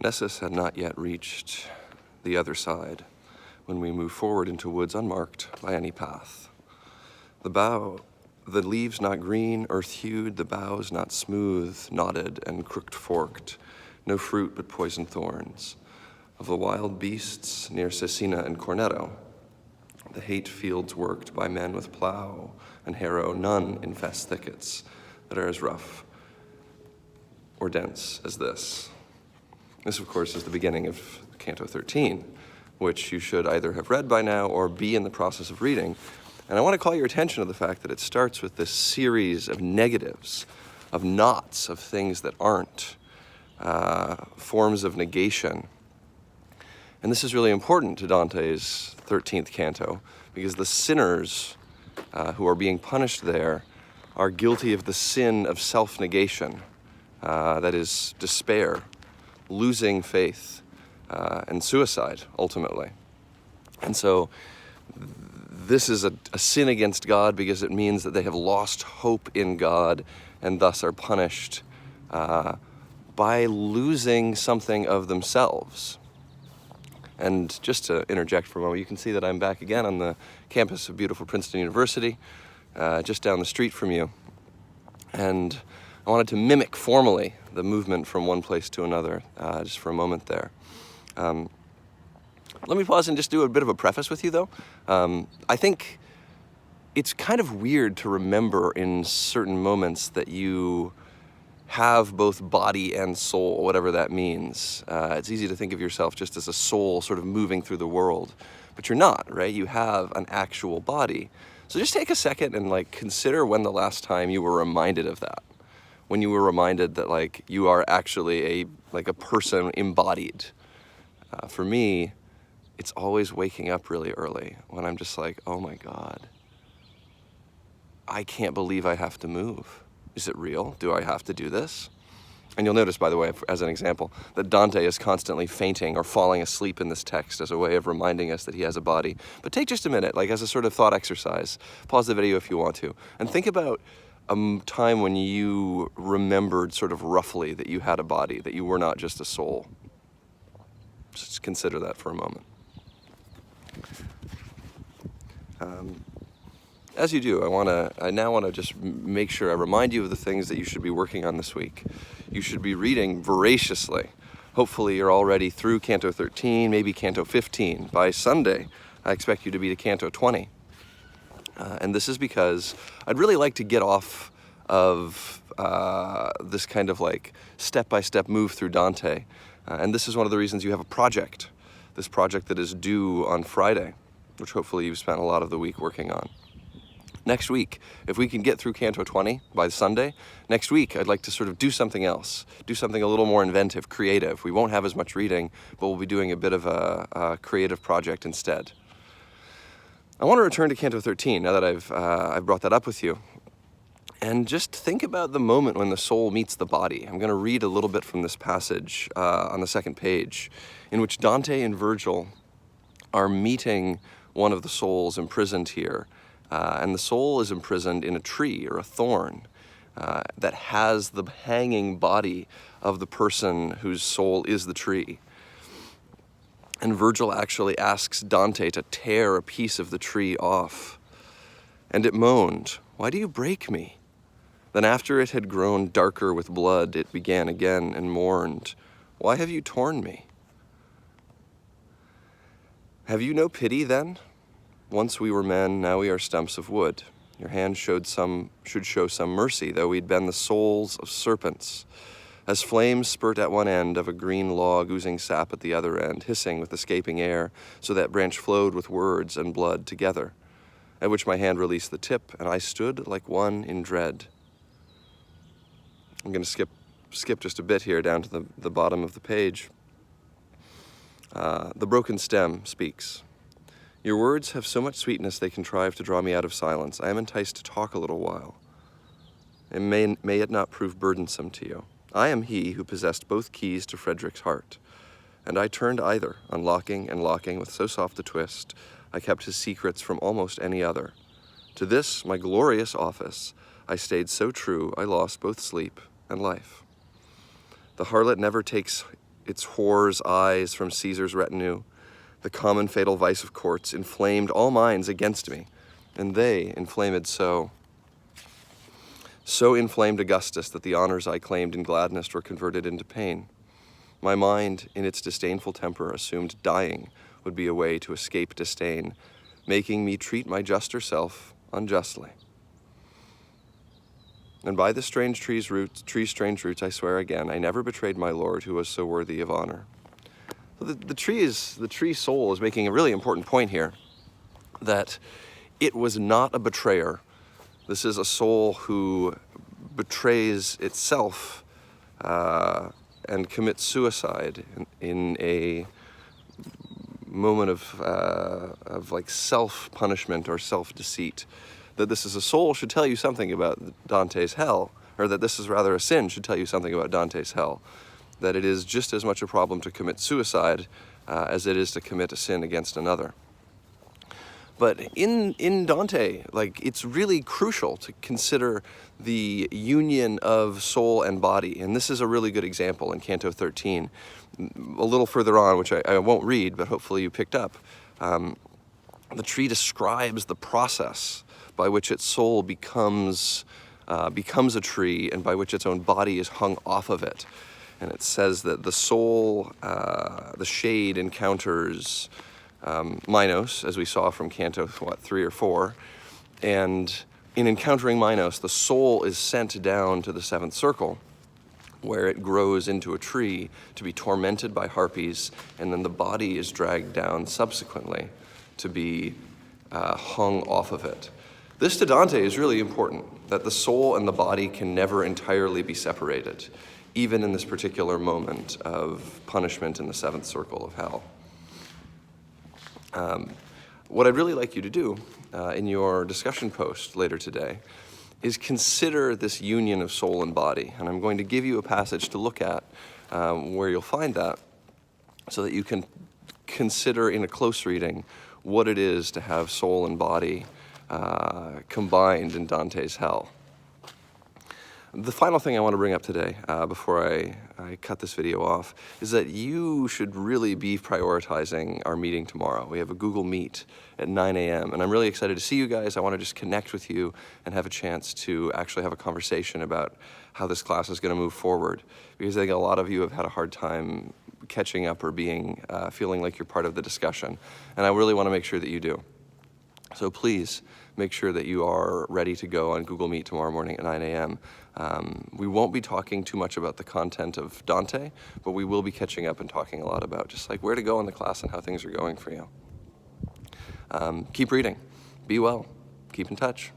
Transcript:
Nessus had not yet reached the other side when we move forward into woods unmarked by any path. The leaves not green, earth-hued, the boughs not smooth, knotted, and crooked-forked, no fruit but poisoned thorns. Of the wild beasts near Cecina and Cornetto, the hate fields worked by men with plow and harrow, none infest thickets that are as rough or dense as this. This, of course, is the beginning of Canto XIII, which you should either have read by now or be in the process of reading. And I want to call your attention to the fact that it starts with this series of negatives, of knots, of things that aren't, forms of negation. And this is really important to Dante's 13th canto, because the sinners who are being punished there are guilty of the sin of self-negation, that is despair, losing faith, and suicide, ultimately. And so this is a sin against God because it means that they have lost hope in God and thus are punished by losing something of themselves. And just to interject for a moment, you can see that I'm back again on the campus of beautiful Princeton University, just down the street from you. And I wanted to mimic formally the movement from one place to another, just for a moment there. Let me pause and just do a bit of a preface with you, though. I think it's kind of weird to remember in certain moments that you have both body and soul, whatever that means. It's easy to think of yourself just as a soul sort of moving through the world, but you're not, right? You have an actual body. So just take a second and consider when the last time you were reminded of that. When you were reminded that you are actually a person embodied. For me, it's always waking up really early when I'm just like, oh my God, I can't believe I have to move. Is it real? Do I have to do this? And you'll notice, by the way, as an example, that Dante is constantly fainting or falling asleep in this text as a way of reminding us that he has a body. But take just a minute, as a sort of thought exercise. Pause the video if you want to. And think about a time when you remembered sort of roughly that you had a body, that you were not just a soul. Just consider that for a moment. As you do, I now want to just make sure I remind you of the things that you should be working on this week. You should be reading voraciously. Hopefully you're already through Canto XIII, maybe Canto XV. By Sunday, I expect you to be to Canto XX. And this is because I'd really like to get off of this kind of step-by-step move through Dante. And this is one of the reasons you have a project. This project that is due on Friday, which hopefully you've spent a lot of the week working on. Next week, if we can get through Canto XX by Sunday, next week I'd like to sort of do something else, do something a little more inventive, creative. We won't have as much reading, but we'll be doing a bit of a creative project instead. I want to return to Canto XIII now that I've brought that up with you. And just think about the moment when the soul meets the body. I'm going to read a little bit from this passage on the second page, in which Dante and Virgil are meeting one of the souls imprisoned here. And the soul is imprisoned in a tree or a thorn that has the hanging body of the person whose soul is the tree. And Virgil actually asks Dante to tear a piece of the tree off. And it moaned, "Why do you break me?" Then after it had grown darker with blood, it began again and mourned, "Why have you torn me?" Have you no pity then? Once we were men, now we are stumps of wood. Your hand should show some mercy, though we'd been the souls of serpents. As flames spurt at one end of a green log, oozing sap at the other end, hissing with escaping air, so that branch flowed with words and blood together, at which my hand released the tip, and I stood like one in dread. I'm going to skip just a bit here down to the bottom of the page. The broken stem speaks. Your words have so much sweetness they contrive to draw me out of silence. I am enticed to talk a little while. And may it not prove burdensome to you. I am he who possessed both keys to Frederick's heart, and I turned either, unlocking and locking with so soft a twist, I kept his secrets from almost any other. To this, my glorious office, I stayed so true I lost both sleep and life. The harlot never takes its whore's eyes from Caesar's retinue, the common fatal vice of courts, inflamed all minds against me, and they inflamed so inflamed Augustus that the honors I claimed in gladness were converted into pain. My mind, in its disdainful temper, assumed dying would be a way to escape disdain, making me treat my juster self unjustly. And by the strange tree's strange roots, I swear again, I never betrayed my lord who was so worthy of honor. So the tree soul is making a really important point here, that it was not a betrayer. This is a soul who betrays itself and commits suicide in a moment of like self-punishment or self-deceit. That this is a soul should tell you something about Dante's hell, or that this is rather a sin should tell you something about Dante's hell. That it is just as much a problem to commit suicide as it is to commit a sin against another. But in Dante, like, it's really crucial to consider the union of soul and body. And this is a really good example in Canto XIII. A little further on, which I won't read, but hopefully you picked up, the tree describes the process by which its soul becomes a tree and by which its own body is hung off of it. And it says that the soul, the shade encounters Minos, as we saw from Canto 3 or 4, and in encountering Minos, the soul is sent down to the seventh circle, where it grows into a tree to be tormented by harpies, and then the body is dragged down subsequently to be hung off of it. This to Dante is really important, that the soul and the body can never entirely be separated, even in this particular moment of punishment in the seventh circle of hell. What I'd really like you to do in your discussion post later today is consider this union of soul and body. And I'm going to give you a passage to look at where you'll find that, so that you can consider in a close reading what it is to have soul and body combined in Dante's hell. The final thing I want to bring up today, before I cut this video off, is that you should really be prioritizing our meeting tomorrow. We have a Google Meet at 9 a.m. and I'm really excited to see you guys. I want to just connect with you and have a chance to actually have a conversation about how this class is going to move forward, because I think a lot of you have had a hard time catching up or feeling like you're part of the discussion, and I really want to make sure that you do. So please make sure that you are ready to go on Google Meet tomorrow morning at 9 a.m. We won't be talking too much about the content of Dante, but we will be catching up and talking a lot about just like where to go in the class and how things are going for you. Keep reading. Be well. Keep in touch.